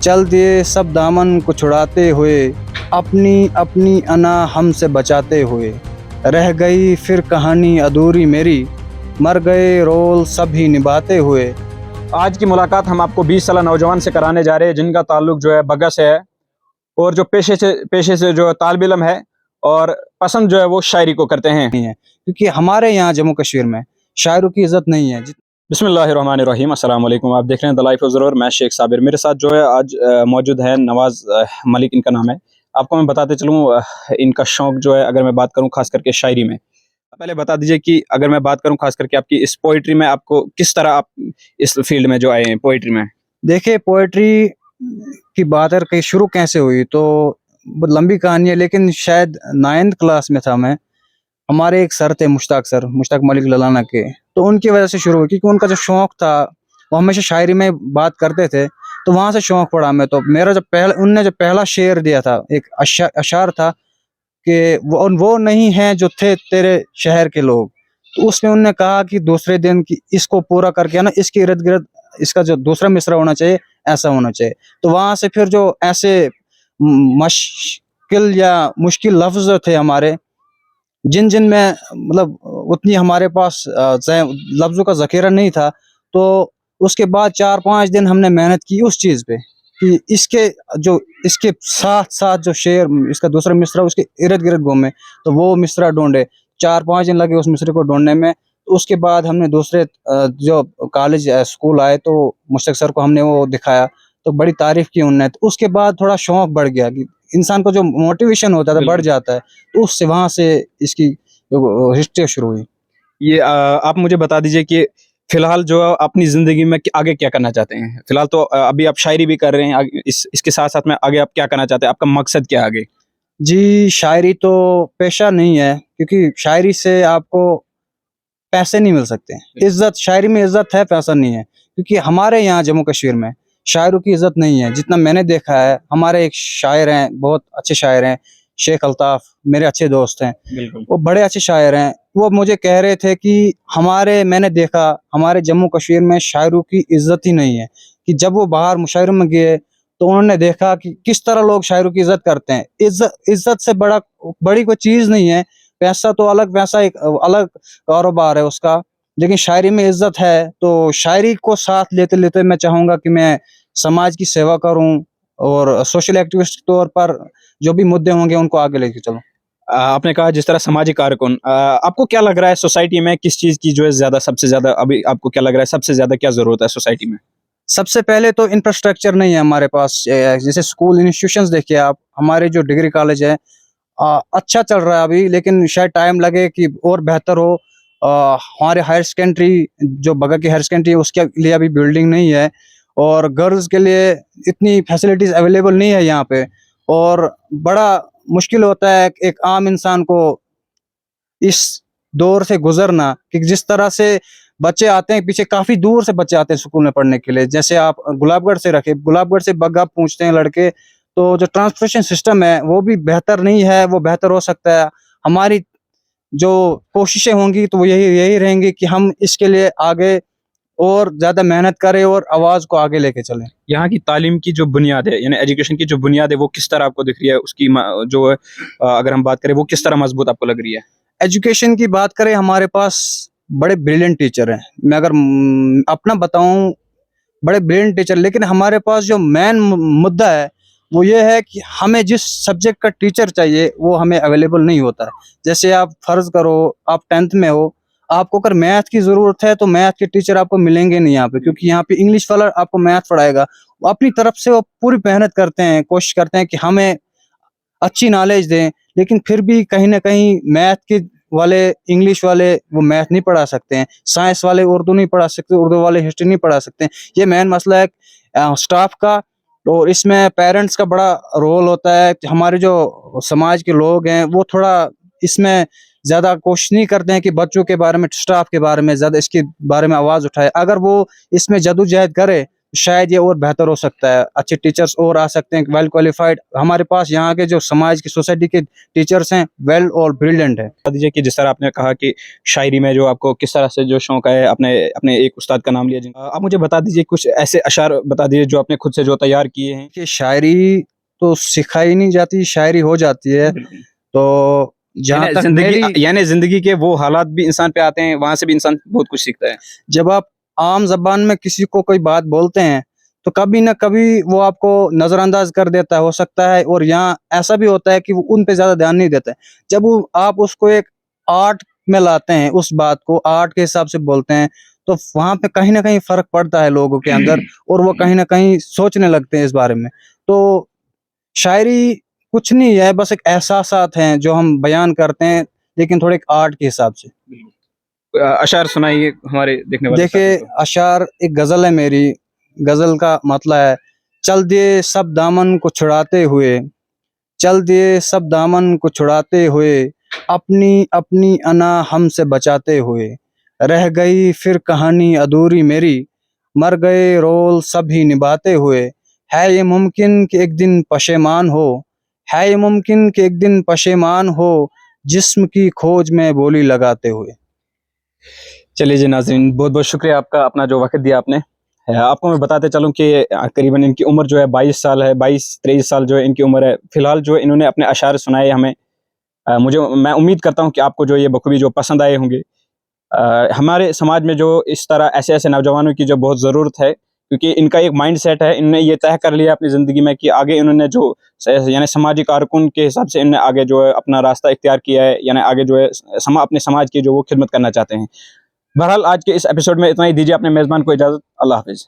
चल दिए सब दामन को छुड़ाते हुए, अपनी अपनी अना हमसे बचाते हुए। रह गई फिर कहानी अधूरी मेरी, मर गए रोल सभी निभाते हुए। आज की मुलाकात हम आपको 20 साल नौजवान से कराने जा रहे हैं जिनका ताल्लुक जो है बग्गा से है और जो पेशे से जो तालिब इल्म है और पसंद जो है वो शायरी को करते हैं। नहीं है क्योंकि हमारे यहाँ जम्मू कश्मीर में शायरों की इज्जत नहीं है। बिस्मिल्लाहिर्रहमानिर्रहीम, अस्सलाम वालेकुम। आप देख रहे हैं द लाइफ ऑफ ज़रूर। मैं शेख साबिर, मेरे साथ जो है आज मौजूद है नवाज मलिक, इनका नाम है। आपको मैं बताते चलूँ इनका शौक जो है, अगर मैं बात करूँ खास करके शायरी में, पहले बता दीजिए कि अगर मैं बात करूँ खास करके आपकी इस पोइट्री में, आपको किस तरह आप इस फील्ड में जो आए हैं पोइट्री में? देखिए पोएट्री की बात अगर कहीं शुरू कैसे हुई तो बहुत लंबी कहानी है, लेकिन शायद 9th क्लास में था मैं। हमारे एक सर थे मुश्ताक मलिक ललाना के, तो उनकी वजह से शुरू हुई क्योंकि उनका जो शौक था वो हमेशा शायरी में बात करते थे, तो वहां से शौक पड़ा। मैं तो मेरा जो पहला उनने जो पहला शेर दिया था, एक अशार था कि वो नहीं है जो थे तेरे शहर के लोग। तो उसमें उन्होंने कहा कि दूसरे दिन की इसको पूरा करके ना इसके इर्द गिर्द इसका जो दूसरा मिसरा होना चाहिए ऐसा होना चाहिए। तो वहां से फिर जो ऐसे मुश्किल या मुश्किल लफ्ज थे हमारे, जिन जिन में मतलब उतनी हमारे पास लफ्जों का जखीरा नहीं था, तो उसके बाद 4-5 दिन हमने मेहनत की उस चीज पे कि इसके साथ साथ जो शेर इसका दूसरा मिसरा उसके इर्द गिर्द घूमे, तो वो मिसरा ढूंढे। 4-5 दिन लगे उस मिसरे को ढूंढने में। तो उसके बाद हमने दूसरे जो कॉलेज स्कूल आए तो मुश्ताक सर को हमने वो दिखाया, तो बड़ी तारीफ की उनने। तो उसके बाद थोड़ा शौक बढ़ गया कि इंसान को जो मोटिवेशन होता था बढ़ जाता है, तो उससे वहां से इसकी हिस्ट्री शुरू हुई। ये आप मुझे बता दीजिए कि फिलहाल जो अपनी ज़िंदगी में आगे क्या करना चाहते हैं? फिलहाल तो अभी आप शायरी भी कर रहे हैं, इसके साथ-साथ में आगे आप क्या करना चाहते हैं? आपका मकसद क्या है आगे? जी, शायरी तो पेशा नहीं है क्योंकि शायरी से आपको पैसे नहीं मिल सकते। इज़्ज़त शायरी में इज़्ज़त है, पैसा नहीं है। क्योंकि हमारे यहाँ जम्मू कश्मीर में शायरों की इज़्ज़त नहीं है। जितना मैंने देखा है, हमारे एक शायर हैं, बहुत अच्छे शायर हैं, शेख अल्ताफ़, मेरे अच्छे दोस्त हैं। बिल्कुल। वो बड़े अच्छे शायर हैं। वो मुझे कह रहे थे कि मैंने देखा हमारे जम्मू कश्मीर में शायरों की इज़्ज़त ही नहीं है, कि जब वो बाहर मुशायरों में गए तो उन्होंने देखा कि किस तरह लोग शायरों की इज़्ज़त करते हैं। इज़्ज़त से बड़ी कोई चीज़ नहीं है। पैसा तो अलग, पैसा एक अलग कारोबार है उसका, लेकिन शायरी में इज़्ज़त है। तो शायरी को साथ लेते-लेते मैं चाहूँगा कि मैं समाज की सेवा करूँ और सोशल एक्टिविस्ट के तौर पर जो भी मुद्दे होंगे उनको आगे लेके चलूँ। आपने कहा जिस तरह सामाजिक कारकुन, आपको क्या लग रहा है सोसाइटी में किस चीज़ की जो है सबसे ज़्यादा अभी आपको क्या लग रहा है सबसे ज़्यादा क्या ज़रूरत है सोसाइटी में? सबसे पहले तो इंफ्रास्ट्रक्चर नहीं है हमारे पास। जैसे स्कूल इंस्टीट्यूशंस देखिए आप, हमारे जो डिग्री कॉलेज है अच्छा चल रहा है अभी, लेकिन शायद टाइम लगे कि और बेहतर हो। हमारे हायर सेकेंडरी जो बगल की हायर सेकेंडरी है उसके लिए अभी बिल्डिंग नहीं है, और गर्ल्स के लिए इतनी फैसिलिटीज़ अवेलेबल नहीं है यहाँ पे, और बड़ा मुश्किल होता है एक आम इंसान को इस दौर से गुजरना कि जिस तरह से बच्चे आते हैं, पीछे काफी दूर से बच्चे आते हैं स्कूल में पढ़ने के लिए। जैसे आप गुलाबगढ़ से रखे, गुलाबगढ़ से बग्गा पूछते हैं लड़के, तो जो ट्रांसपोर्टेशन सिस्टम है वो भी बेहतर नहीं है, वो बेहतर हो सकता है। हमारी जो कोशिशें होंगी तो वो यही यही रहेंगी कि हम इसके लिए आगे और ज्यादा मेहनत करें और आवाज को आगे लेके चलें। यहाँ की तालीम की जो बुनियाद है, यानी एजुकेशन की जो बुनियाद है, वो किस तरह आपको दिख रही है? उसकी जो है अगर हम बात करें वो किस तरह मजबूत आपको लग रही है? एजुकेशन की बात करें, हमारे पास बड़े ब्रिलियंट टीचर हैं। मैं अगर अपना बताऊं, बड़े ब्रिलियंट टीचर, लेकिन हमारे पास जो मेन मुद्दा है वो ये है कि हमें जिस सब्जेक्ट का टीचर चाहिए वो हमें अवेलेबल नहीं होता है। जैसे आप फर्ज करो आप 10th में हो, आपको अगर मैथ की ज़रूरत है तो मैथ के टीचर आपको मिलेंगे नहीं यहाँ पे, क्योंकि यहाँ पे इंग्लिश वाला आपको मैथ पढ़ाएगा। वो अपनी तरफ से वो पूरी मेहनत करते हैं, कोशिश करते हैं कि हमें अच्छी नॉलेज दें, लेकिन फिर भी कहीं ना कहीं मैथ के वाले, इंग्लिश वाले वो मैथ नहीं पढ़ा सकते हैं, साइंस वाले उर्दू नहीं पढ़ा सकते, उर्दू वाले हिस्ट्री नहीं पढ़ा सकते हैं। ये मेन मसला है स्टाफ का, और इसमें पेरेंट्स का बड़ा रोल होता है। हमारे जो समाज के लोग हैं वो थोड़ा इसमें ज़्यादा कोशिश नहीं करते हैं कि बच्चों के बारे में, स्टाफ के बारे में ज़्यादा इसके बारे में आवाज़ उठाए। अगर वो इसमें जदोजहद करे शायद ये और बेहतर हो सकता है, अच्छे टीचर्स और आ सकते हैं, वेल क्वालिफाइड। हमारे पास यहाँ के जो समाज की सोसाइटी के टीचर्स हैं वेल और ब्रिलियंट है। बता दीजिए कि जिस तरह आपने कहा कि शायरी में जो आपको किस तरह से जो शौक है, आपने अपने एक उस्ताद का नाम लिया आप मुझे बता दीजिए कुछ ऐसे अशार बता दीजिए जो आपने खुद से जो तैयार किए हैं। कि शायरी तो सिखाई नहीं जाती, शायरी हो जाती है। तो जहाँ तक मेरी यानी जिंदगी के वो हालात भी इंसान पे आते हैं, वहां से भी इंसान बहुत कुछ सीखता है। जब आप आम जबान में किसी को कोई बात बोलते हैं तो कभी ना कभी वो आपको नजरअंदाज कर देता है, हो सकता है। और यहाँ ऐसा भी होता है कि वो उन पे ज्यादा ध्यान नहीं देता है। जब वो आप उसको एक आर्ट में लाते हैं, उस बात को आर्ट के हिसाब से बोलते हैं, तो वहां पे कहीं ना कहीं फर्क पड़ता है लोगों के अंदर, और वो कहीं ना कहीं सोचने लगते हैं इस बारे में। तो शायरी कुछ नहीं है, बस एक एहसासात हैं जो हम बयान करते हैं, लेकिन थोड़े एक आर्ट के हिसाब से। अशार सुनाइए हमारे देखने वाले देखिए, साथियों को। अशार एक गजल है मेरी। गजल का मतलब है, चल दिए सब दामन को छुड़ाते हुए, चल दिए सब दामन को छुड़ाते हुए, अपनी अपनी अना हमसे बचाते हुए, रह गई फिर कहानी अधूरी मेरी, मर गए रोल सभी निभाते हुए। है ये मुमकिन कि एक दिन पशेमान हो, है ये मुमकिन कि एक दिन पशेमान हो, जिस्म की खोज में बोली लगाते हुए। चलिए जी नाज़रीन, बहुत बहुत शुक्रिया आपका, अपना जो वक्त दिया आपने। आपको मैं बताते चलूं कि करीबन इनकी उम्र जो है 22 साल है, 22-23 साल जो है इनकी उम्र है। फिलहाल जो इन्होंने अपने अशार सुनाए हमें, मैं उम्मीद करता हूं कि आपको जो ये बखूबी जो पसंद आए होंगे। हमारे समाज में जो इस तरह ऐसे ऐसे नौजवानों की जो बहुत ज़रूरत है, क्योंकि इनका एक माइंड सेट है, इन्होंने ये तय कर लिया अपनी ज़िंदगी में कि आगे इन्होंने जो यानी समाजी कारकुन के हिसाब से इन्होंने आगे जो है अपना रास्ता इख्तियार किया है, यानी आगे जो है अपने समाज की जो वो खिदमत करना चाहते हैं। बहरहाल आज के इस एपिसोड में इतना ही, दीजिए अपने मेज़बान को इजाज़त। अल्लाह हाफ़िज़।